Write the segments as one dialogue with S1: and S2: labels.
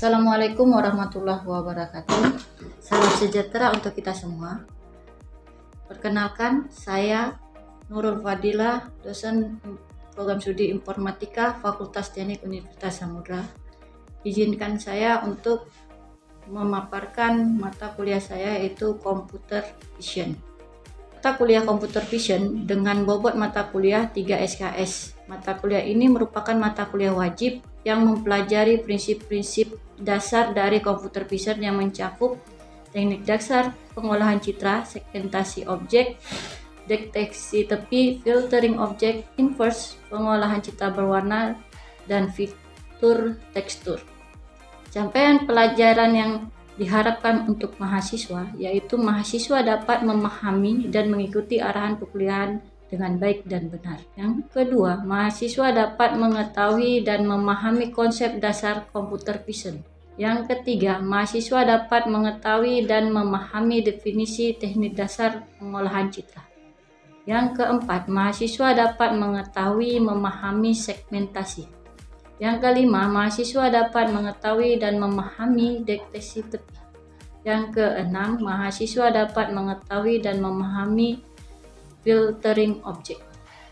S1: Assalamualaikum warahmatullahi wabarakatuh. Salam sejahtera untuk kita semua. Perkenalkan, saya Nurul Fadilah, dosen program studi informatika Fakultas Teknik Universitas Samudra. Izinkan saya untuk memaparkan mata kuliah saya, yaitu Computer Vision. Mata kuliah Computer Vision dengan bobot mata kuliah 3 SKS. Mata kuliah ini merupakan mata kuliah wajib yang mempelajari prinsip-prinsip dasar dari Computer Vision yang mencakup teknik dasar pengolahan citra, segmentasi objek, deteksi tepi, filtering objek, inverse, pengolahan citra berwarna, dan fitur tekstur. Capaian pelajaran yang diharapkan untuk mahasiswa, yaitu mahasiswa dapat memahami dan mengikuti arahan perkuliahan dengan baik dan benar. Yang kedua, mahasiswa dapat mengetahui dan memahami konsep dasar Computer Vision. Yang ketiga, mahasiswa dapat mengetahui dan memahami definisi teknik dasar pengolahan citra. Yang keempat, mahasiswa dapat mengetahui memahami segmentasi. Yang kelima, mahasiswa dapat mengetahui dan memahami deteksi tepi. Yang keenam, mahasiswa dapat mengetahui dan memahami filtering objek.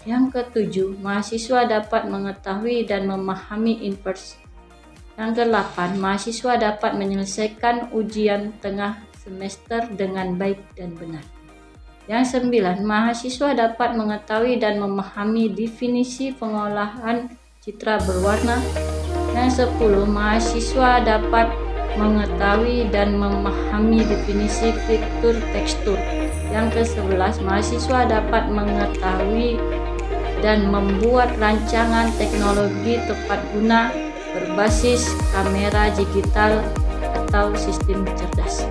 S1: Yang ketujuh, mahasiswa dapat mengetahui dan memahami inverse. Yang kedelapan, mahasiswa dapat menyelesaikan ujian tengah semester dengan baik dan benar. Yang sembilan, mahasiswa dapat mengetahui dan memahami definisi pengolahan citra berwarna. Yang 10, mahasiswa dapat mengetahui dan memahami definisi fitur tekstur. Yang ke-11, mahasiswa dapat mengetahui dan membuat rancangan teknologi tepat guna berbasis kamera digital atau sistem cerdas.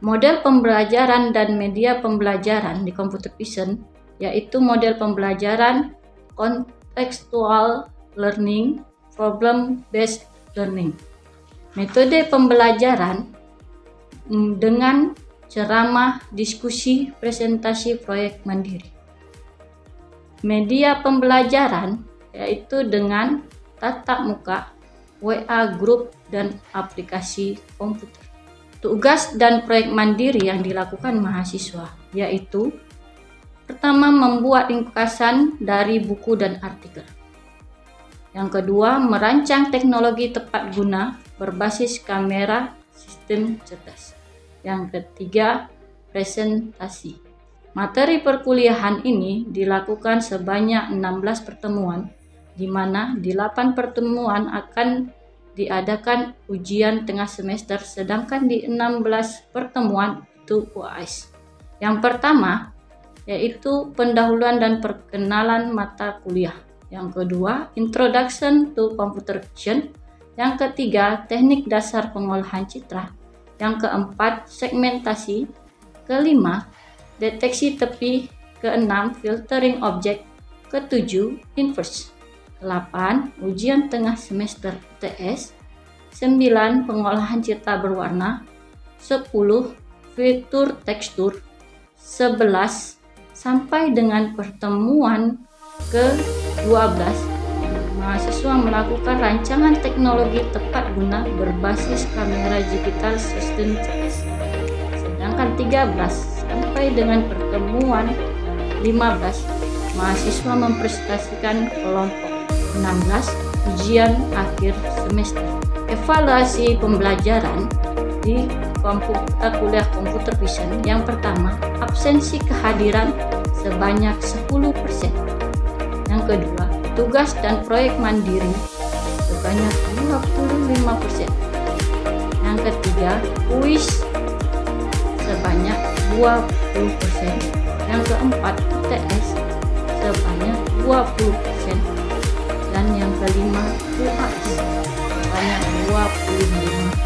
S1: Model pembelajaran dan media pembelajaran di Computer Vision yaitu model pembelajaran contextual learning, problem-based learning. Metode pembelajaran dengan ceramah, diskusi, presentasi, proyek mandiri. Media pembelajaran yaitu dengan tatap muka, WA group, dan aplikasi komputer. Tugas dan proyek mandiri yang dilakukan mahasiswa yaitu pertama, membuat ringkasan dari buku dan artikel. Yang kedua, merancang teknologi tepat guna berbasis kamera sistem cerdas. Yang ketiga, presentasi. Materi perkuliahan ini dilakukan sebanyak 16 pertemuan, di mana di 8 pertemuan akan diadakan ujian tengah semester, sedangkan di 16 pertemuan itu UAS. Yang pertama, yaitu pendahuluan dan perkenalan mata kuliah. Yang kedua, Introduction to Computer Vision. Yang ketiga, teknik dasar pengolahan citra. Yang keempat, segmentasi. Kelima, deteksi tepi. Keenam, filtering objek. Ketujuh, inverse. 8, ujian tengah semester UTS. 9, pengolahan citra berwarna. 10, fitur tekstur. 11, sampai dengan pertemuan ke-12, mahasiswa melakukan rancangan teknologi tepat guna berbasis kamera digital sistem cerdas. Sedangkan 13 sampai dengan pertemuan 15, mahasiswa mempresentasikan kelompok. 16, ujian akhir semester. Evaluasi pembelajaran di kuliah Computer Vision. Yang pertama, absensi kehadiran sebanyak 10%. Yang kedua, tugas dan proyek mandiri sebanyak 25%. Yang ketiga, kuis sebanyak 20%. Yang keempat, UTS sebanyak 20%. Dan yang kelima, UAS sebanyak 25%.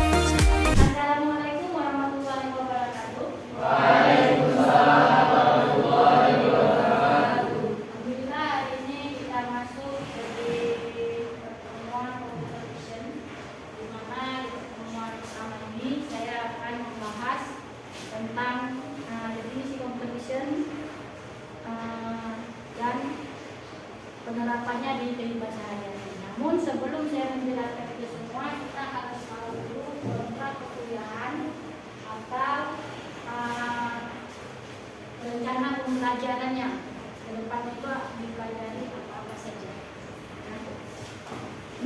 S2: Tentang definisi Computer Vision dan penerapannya di kehidupan sehari-hari. Namun sebelum saya menjelaskan itu semua, kita harus tahu dulu kontrak perkuliahan atau rencana pembelajarannya. Ke depan itu dipelajari apa saja. Nah,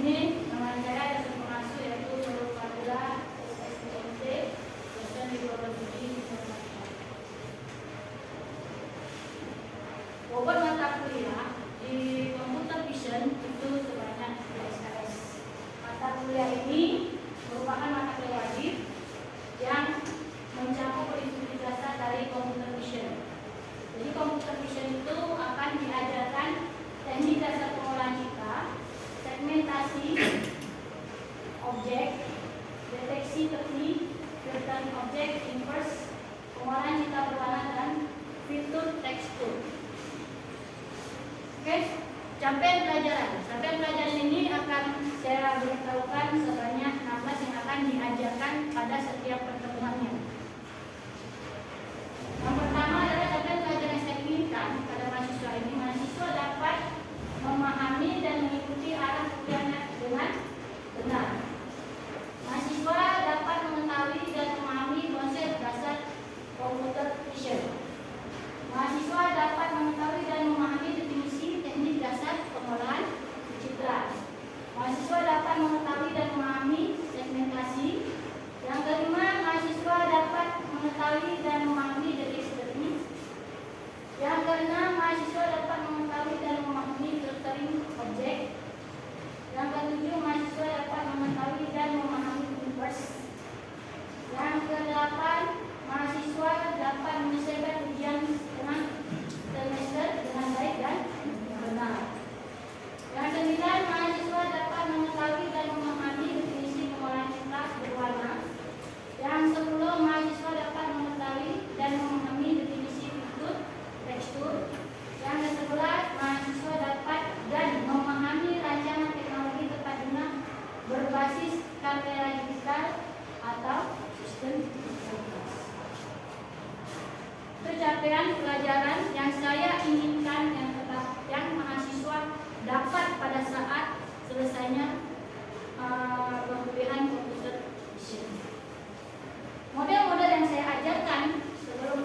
S2: ini nama saya dosen pengasuh yaitu Nurul Fadilah, SSMT, dosen di Program Studi Informatika. Bobot mata kuliah di Computer Vision itu sebanyak 3 SKS. Mata kuliah ini merupakan mata kuliah wajib yang mencakup prinsip dasar dari Computer Vision. Jadi Computer Vision itu akan diajarkan teknik dasar pengolahan citra, segmentasi objek, deteksi teknik, filtering objek, inverse, pengolahan citra berwarna dan fitur tekstur. Oke, capaian pelajaran. Capaian pelajaran ini akan saya beritahukan sebanyak 16 yang akan diajarkan pada setiap pertemuannya. Yang pertama adalah capaian pelajaran yang saya inginkan pada mahasiswa ini. Mahasiswa dapat memahami dan mengikuti arah kuliahnya dengan benar. Mahasiswa dapat mengetahui dan memahami konsep dasar Computer Vision. Mahasiswa dapat mengetahui dan memahami definisi teknik dasar pengolahan citra. Mahasiswa dapat mengetahui dan memahami segmentasi. Yang kelima, mahasiswa dapat mengetahui dan memahami deteksi teknik. Yang keenam, mahasiswa dapat mengetahui dan memahami filtering objek. Yang ketujuh, mahasiswa dapat mengetahui dan memahami inverse. Yang kedelapan, mahasiswa dapat menyelesaikan ujian setengah semester dengan baik dan benar. Yang sembilan, mahasiswa dapat mengetahui dan memahami definisi pengolahan citra berwarna. Yang 10, mahasiswa dapat mengetahui dan memahami definisi fitur tekstur. Yang ke-11, mahasiswa dapat dan memahami rancangan teknologi tepat guna berbasis kamera digital atau sistem integritas. Itu capaian pelajaran yang saya inginkan yang mahasiswa dapat pada saat selesainya perkuliahan Computer Vision. Model-model yang saya ajarkan sebelum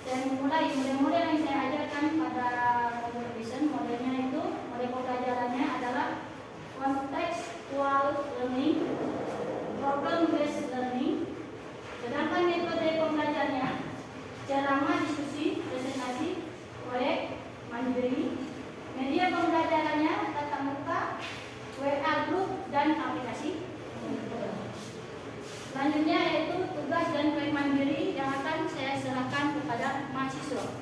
S2: saya memulai, model-model yang saya ajarkan pada Computer Vision, modelnya itu, model pembelajarannya adalah contextual learning, problem based learning. Sedangkan metode pembelajarannya ceramah, diskusi, presentasi, proyek, mandiri. Media pembelajarannya tatap muka, WA group, dan aplikasi. Selanjutnya yaitu tugas dan proyek mandiri yang akan saya serahkan kepada mahasiswa.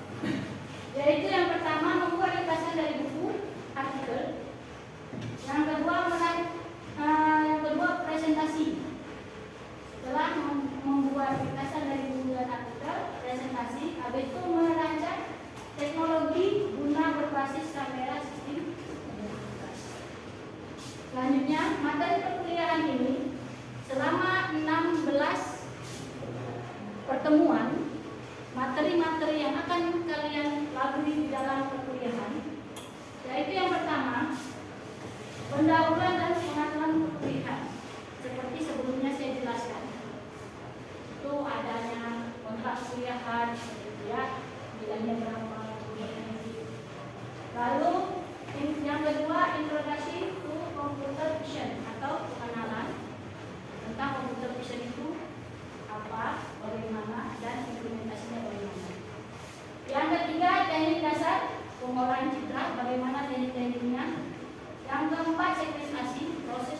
S2: Yaitu yang pertama membuat ringkasan dari buku, artikel. Yang kedua presentasi. Setelah membuat ringkasan dari buku dan artikel, presentasi, habis itu merancang teknologi guna berbasis kamera sistem. Selanjutnya, materi perkuliahan ini selama 16 pertemuan, materi-materi yang akan kalian lalui di dalam perkuliahan, yaitu yang pertama, pendahuluan dan pengaturan perkuliahan. Seperti sebelumnya saya jelaskan, itu adanya kontrak perkuliahan, nilainya berapa, lalu yang kedua, introduksi to Computer Vision atau pengenalan tentang Computer Vision itu apa, bagaimana, dan implementasinya bagaimana. Yang ketiga, teknik dasar pengolahan citra, bagaimana teknik-tekniknya. Yang keempat, segmentasi, proses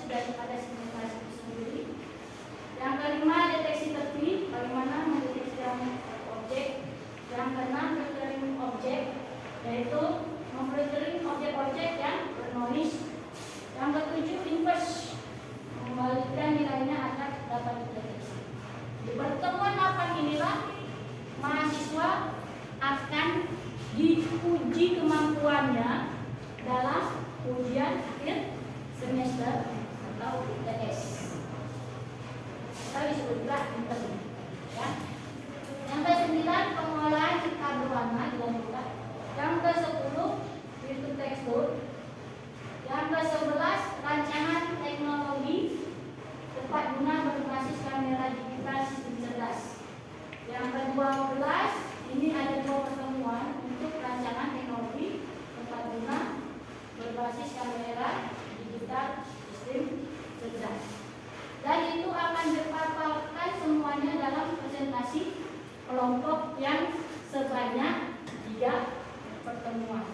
S2: kelompok yang sebanyak 3 pertemuan.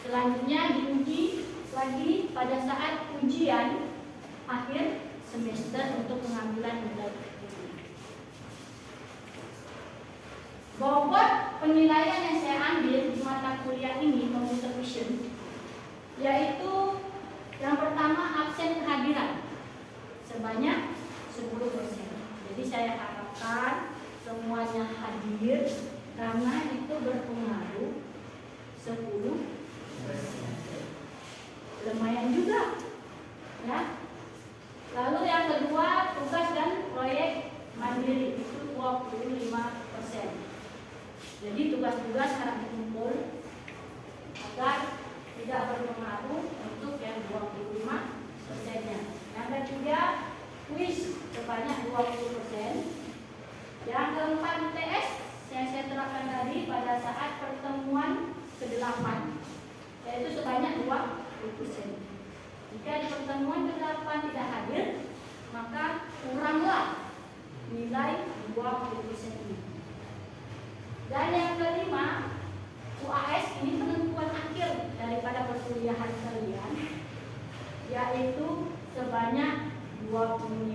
S2: Selanjutnya diuji lagi pada saat ujian akhir semester untuk pengambilan nilai tertinggi. Bobot penilaian yang saya ambil di mata kuliah ini Computer Vision, yaitu yang pertama absen kehadiran sebanyak 10%. Jadi saya harapkan semuanya hadir karena itu berpengaruh 10%. Lumayan juga, ya. Lalu yang kedua tugas dan proyek mandiri itu 25%. Jadi tugas-tugas harus dikumpul agar tidak berpengaruh untuk yang 25%-nya. Yang ketiga kuis sebanyak 20%. Yang keempat UTS yang saya terapkan tadi pada saat pertemuan ke-8, yaitu sebanyak 20%. Jika di pertemuan ke-8 tidak hadir, maka kuranglah nilai 20% ini. Dan yang kelima, UAS ini penentuan akhir daripada perkuliahan kalian, yaitu sebanyak 25%.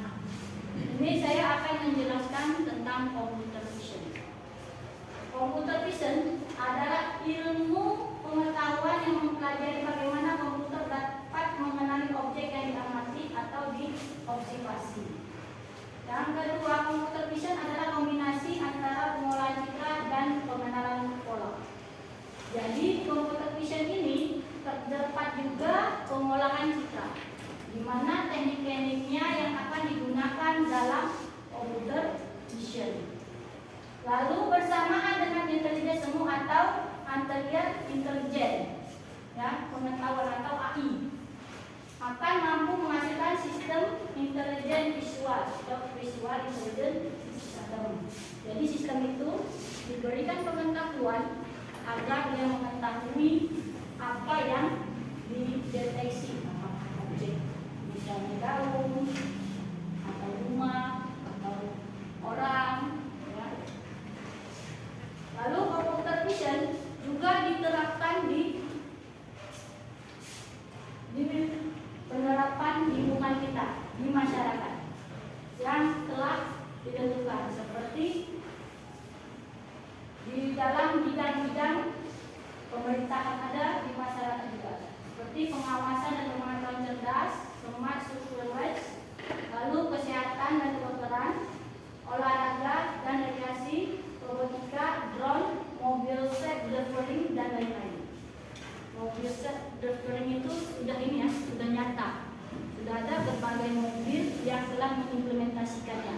S2: Nah, ini saya akan menjelaskan tentang computer vision. Computer vision adalah ilmu pengetahuan yang mempelajari bagaimana komputer dapat mengenali objek yang diamati atau diobservasi. Yang kedua, computer vision adalah kombinasi antara pengolahan citra dan pengenalan pola. Jadi di computer vision ini terdapat juga pengolahan citra, di mana teknik-tekniknya yang akan digunakan dalam computer vision. Lalu bersamaan dengan intelijen semu atau artificial intelligence, ya, pengetahuan atau AI, akan mampu menghasilkan sistem intelijen visual atau visual intelligence system. Jadi sistem itu diberikan pengetahuan agar dia mengetahui apa yang dideteksi, apakah objek, misalnya daun, atau rumah, atau orang. Ya. Lalu computer vision juga diterapkan di penerapan lingkungan kita di masyarakat yang telah ditentukan, seperti di dalam bidang-bidang pemerintahan ada di masyarakat juga, seperti pengawasan dan pemantauan cerdas, smart surveillance, lalu kesehatan dan kedokteran, olahraga dan rekreasi, robotika, drone, mobil self-driving dan lain-lain. Mobil self-driving itu sudah ini ya, sudah nyata. Sudah ada berbagai mobil yang telah mengimplementasikannya.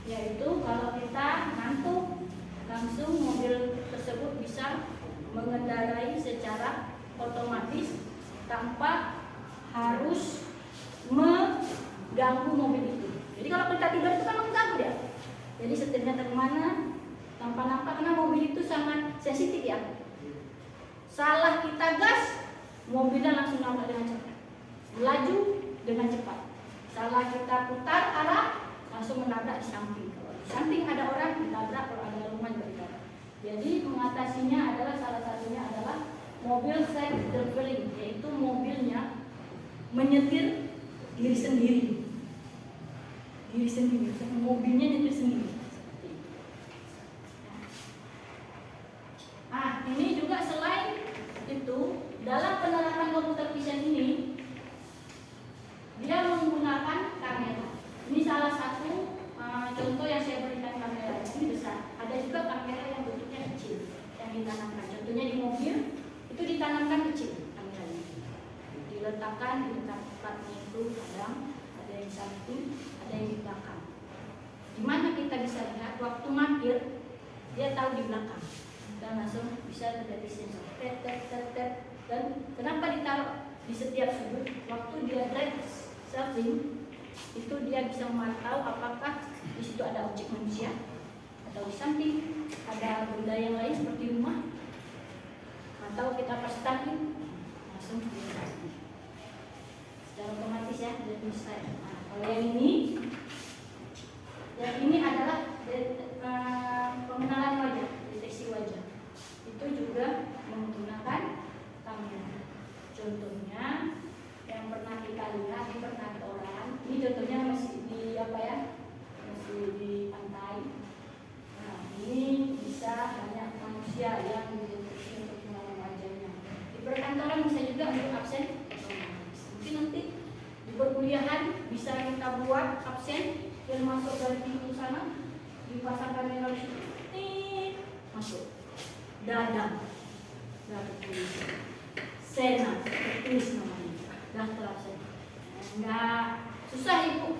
S2: Yaitu kalau kita ngantuk, langsung mobil tersebut bisa mengendarai secara otomatis tanpa harus mengganggu mobil itu. Jadi kalau kita tidur itu kan mengganggu dia. Jadi setirnya ke mana tanpa nampak, karena mobil itu sangat sensitif ya. Salah kita gas, mobilnya langsung nabrak dengan cepat, melaju dengan cepat. Salah kita putar arah, langsung menabrak di samping. Kalau di samping ada orang ditabrak, kalau ada rumah juga ditabrak. Jadi mengatasinya adalah salah satunya adalah mobil self-driving, yaitu mobilnya menyetir diri sendiri. Mobilnya nyetir sendiri. Nah, ini juga selain itu, dalam penerapan computer vision ini, dia menggunakan kamera. Ini salah satu contoh yang saya berikan, kamera ini besar. Ada juga kamera yang bentuknya kecil yang ditanamkan. Contohnya di mobil itu ditanamkan kecil kameranya. Diletakkan di dekat tempatnya itu, kadang ada yang di samping, ada yang di belakang. Di mana kita bisa lihat waktu parkir, dia tahu di belakang. Dan langsung bisa terjadi sensor. Dan kenapa ditaruh di setiap sudut? Waktu dia drive selfing, itu dia bisa memantau apakah di situ ada objek manusia atau di samping ada benda yang lain seperti rumah, atau kita pas stalking langsung dilihat. secara otomatis ya, ada tulisan. Nah, kalau yang ini adalah pengenalan wajah, deteksi wajah. Itu juga menggunakan kamera. Contohnya yang pernah kita lihat di perkantoran, ini contohnya masih di masih di pantai. Nah, ini bisa banyak manusia yang dideteksi untuk pengenalan wajahnya. Di perkantoran bisa juga untuk absen otomatis. Mungkin nanti di perkuliahan bisa kita buat absen dan masuk dari pintu sana, dipasang kamera di situ, masuk. Dadang, tulis. Sena, tulis namanya. Daftar absen. Enggak susah ibu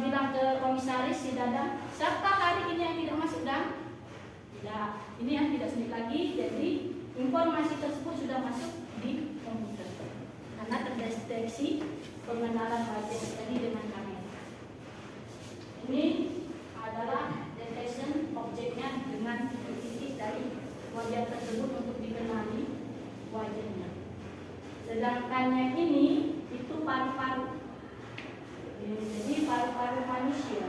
S2: bilang ke komisaris si Dadang, siapa hari ini yang tidak masuk dan tidak, ini yang tidak sedikit lagi. Jadi informasi tersebut sudah masuk di komputer karena terdeteksi pengenalan wajah tadi dengan kamera. Ini adalah detection objeknya dengan titik dari wajah tersebut untuk dikenali wajahnya. Sedangkannya ini itu paru-paru. Jadi paru-paru manusia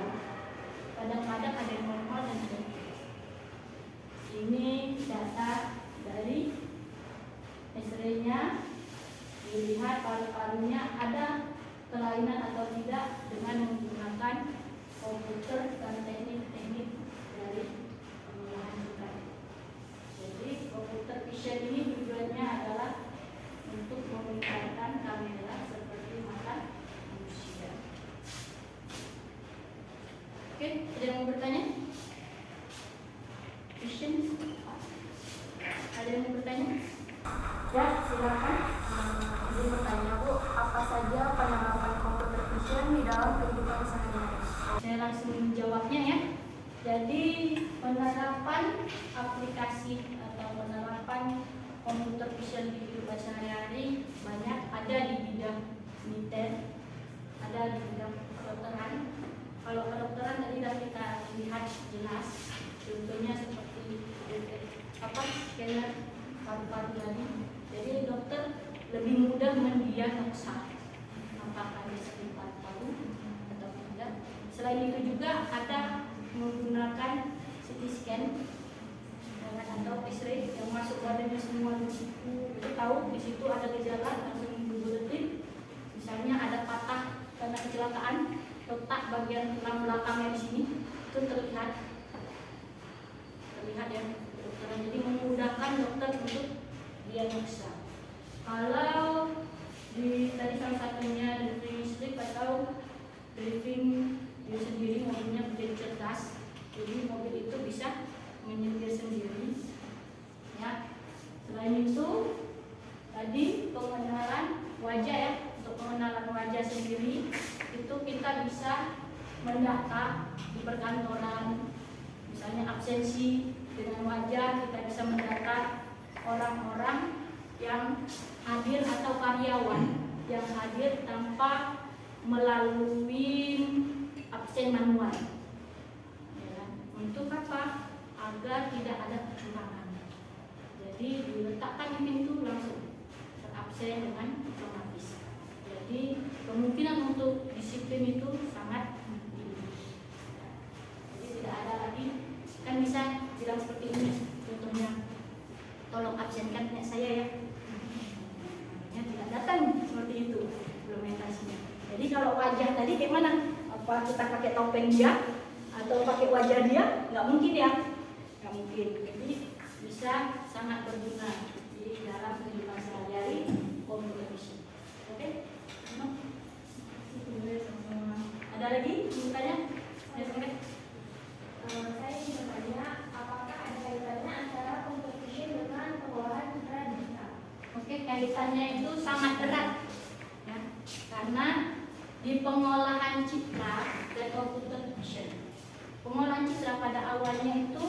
S2: kadang-kadang ada yang normal dan ada yang tidak. Ini data dari X-ray-nya, dilihat paru-parunya ada kelainan atau tidak dengan menggunakan komputer dan teknik-teknik dari pengolahan juga. Jadi komputer vision ini tujuannya adalah untuk meningkatkan kamera seperti mata manusia. Oke, ada yang mau bertanya? Vision? Ada yang mau bertanya?
S3: Ya, silakan. Izin bertanya, Bu, apa saja penerapan komputer vision di dalam kehidupan sehari-hari?
S2: Saya langsung menjawabnya ya. Jadi penerapan aplikasi atau penerapan komputer vision di kehidupan sehari-hari banyak, ada di bidang militer, ada di bidang kedokteran. Kalau kedokteran tadi sudah kita lihat jelas, contohnya seperti scanner paru-paru tadi. Jadi dokter lebih mudah mendiagnosa apakah dia sakit paru-paru atau tidak. Selain itu juga ada menggunakan CT scan atau X-ray yang masuk badannya semua di situ. Jadi tahu di situ ada gejala langsung dibuletin. Misalnya ada patah karena kecelakaan, letak bagian tulang belakangnya di sini itu terlihat ya dokter. Jadi memudahkan dokter untuk diagnosa. Kalau di tadi salah satunya driving sleep atau driving dia sendiri, mobilnya menjadi cerdas, jadi mobil itu bisa menyetir sendiri ya. Selain itu tadi pengenalan wajah ya, untuk pengenalan wajah sendiri itu kita bisa mendata di perkantoran, misalnya absensi dengan wajah kita bisa mendata orang-orang yang hadir atau karyawan yang hadir tanpa melalui absen manual ya. Untuk apa? Agar tidak ada kecurangan. Jadi diletakkan di pintu langsung terabsen dengan otomatis. Jadi kemungkinan untuk disiplin itu sangat tinggi. Jadi tidak ada lagi, kan bisa bilang seperti ini contohnya, tolong absenkan nenek saya ya. Tidak datang seperti itu implementasinya. Jadi kalau wajah tadi kayak mana? Apa kita pakai topeng dia atau pakai wajah dia? Nggak mungkin ya, nggak mungkin. Jadi bisa sangat berguna di dalam kehidupan sehari-hari computer vision. Oke? Ada lagi bertanya?
S3: Saya ingin bertanya, apakah ada kaitannya antara computer vision dengan pengolahan citra digital?
S2: Oke, kaitannya itu sangat erat ya, karena di pengolahan citra dan computer vision, pengolahan citra pada awalnya itu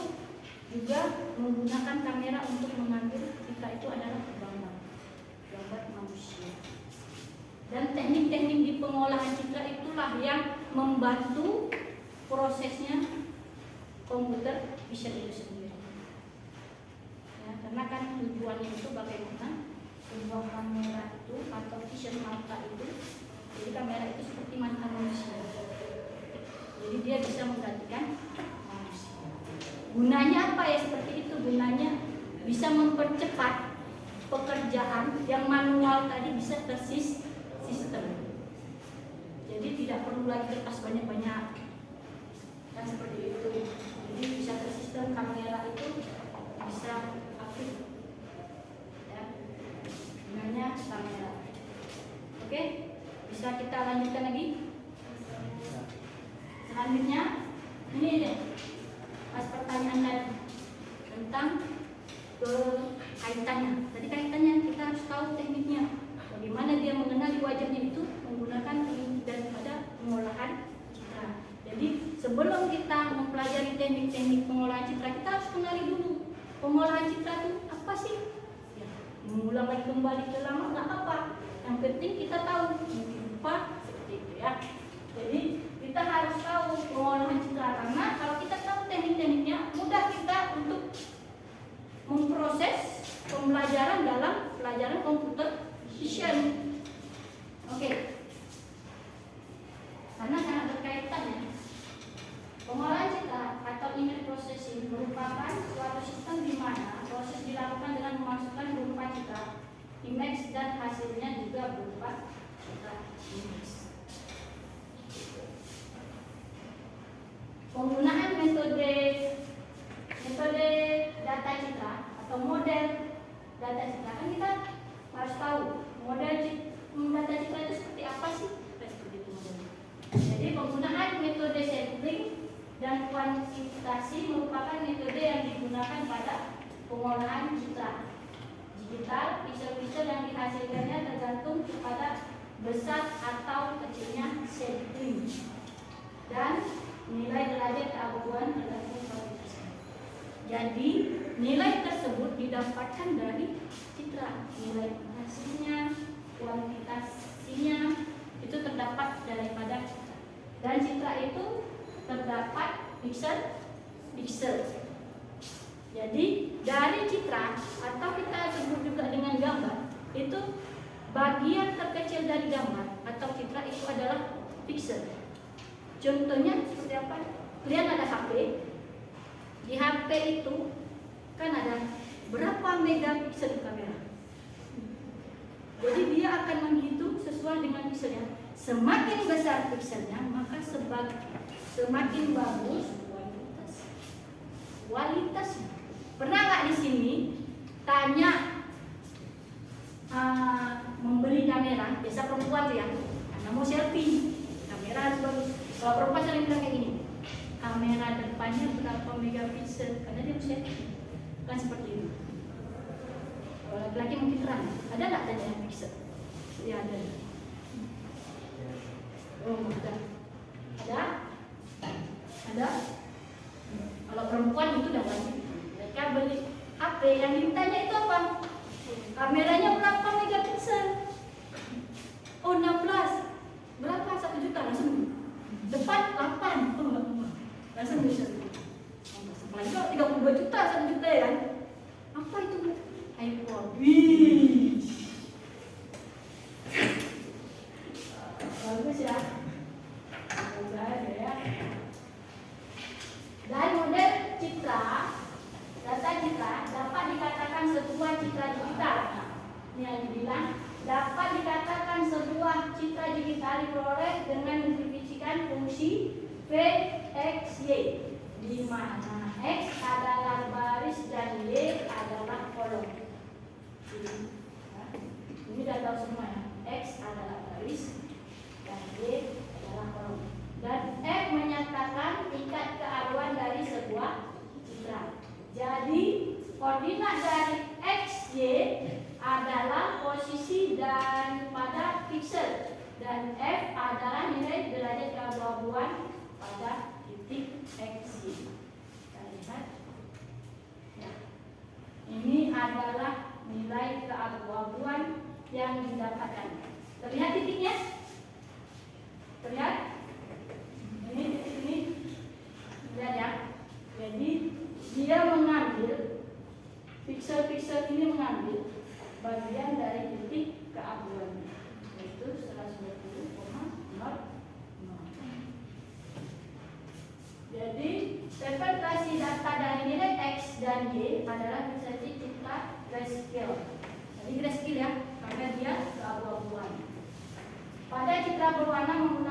S2: juga menggunakan kamera untuk mengambil jika itu adalah gambar manusia. Dan teknik-teknik di pengolahan citra itulah yang membantu prosesnya komputer vision itu sendiri. Ya, karena kan tujuannya itu bagaimana sebuah kamera itu atau vision mata itu Jadi kamera itu seperti mantan manusia. Jadi dia bisa menggantikan manusia. Gunanya apa ya seperti itu? Gunanya bisa mempercepat pekerjaan yang manual tadi bisa tersistem. Jadi tidak perlu lagi kertas banyak-banyak. Dan seperti itu. Jadi bisa tersistem, kamera itu bisa aktif. Ya. Gunanya kamera. Oke, bisa kita lanjutkan lagi. Selanjutnya ini deh, pas pertanyaan tadi tentang kaitannya. Tadi kaitannya kita harus tahu tekniknya. Bagaimana dia mengenali wajahnya itu menggunakan teknik daripada pengolahan citra. Jadi sebelum kita mempelajari teknik-teknik pengolahan citra, kita harus kenali dulu pengolahan citra itu apa sih. Ya, mengulang lagi kembali ke lama nggak apa-apa. Yang penting kita tahu apa seperti itu ya. Jadi kita harus tahu pengolahan citra karena kalau kita tahu teknik-tekniknya mudah kita untuk memproses pembelajaran dalam pelajaran computer vision. Oke. Karena sangat berkaitan ya. Pengolahan citra atau image processing merupakan suatu sistem di mana proses dilakukan dengan memasukkan berupa citra, image dan hasilnya juga berupa citra image. Penggunaan metode data citra atau model data citra, kan kita harus tahu model data citra itu seperti apa sih? Seperti itu modelnya. Jadi penggunaan metode sampling dan kuantitasi merupakan metode yang digunakan pada pengolahan citra digital. Pixel-pixel yang dihasilkannya tergantung kepada besar atau kecilnya sampling dan nilai derajat keabuan tergantung kualitasnya. Jadi nilai tersebut didapatkan dari citra. Nilai hasilnya, kuantitasinya itu terdapat daripada citra. Dan citra itu terdapat pixel. Jadi dari citra atau kita sebut juga dengan gambar itu bagian terkecil dari gambar atau citra itu adalah pixel. Contohnya seperti apa? Kalian ada HP. Di HP itu kan ada berapa megapiksel kamera. Jadi dia akan menghitung sesuai dengan pikselnya. Semakin besar pikselnya, maka semakin bagus kualitasnya. Pernah nggak di sini tanya membeli kamera? Biasa perempuan tuh ya, karena mau selfie, kamera harus bagus. Kalau perempuan sering bilang kayak gini, kamera depannya berapa megapiksel? Karena dia bisa kan seperti itu. Kalau laki-laki mungkin terang. Ada nggak tanya piksel? Ya ada. Oh ada. Ada. Kalau perempuan itu udah wajib. Mereka beli HP yang ditanya itu apa? Kameranya berapa megapiksel? Oh 16. Berapa? 1 juta langsung. Depan 8. Oh enggak. Langsung bisa. Apalagi kalau 32 juta 1 juta ya kan? Apa itu? iPhone. Wih. Bagus ya. Semoga ada ya. Dan model citra, data citra dapat dikatakan sebuah citra digital. Ini yang dibilang dapat dikatakan sebuah citra digital diperoleh dengan mendefinisikan fungsi V, X, Y, di mana X adalah baris dan Y adalah kolom. Ini sudah tahu semua ya. X adalah baris dan Y adalah kolom. Dan F menyatakan tingkat kearuan dari sebuah citra. Jadi koordinat dari X, Y adalah posisi daripada piksel dan F adalah nilai derajat keabu-abuan pada titik X, Y. Kita lihat. Ya. Ini adalah nilai keabu-abuan yang didapatkan. Terlihat titiknya? Terlihat? Ini titik ini. Lihat ya. Jadi dia mengambil piksel-piksel ini mengambil bagian dari titik keabuan, yaitu 120,1 tidak skill ya, karena dia keabu-abuan. Pada citra berwarna menggunakan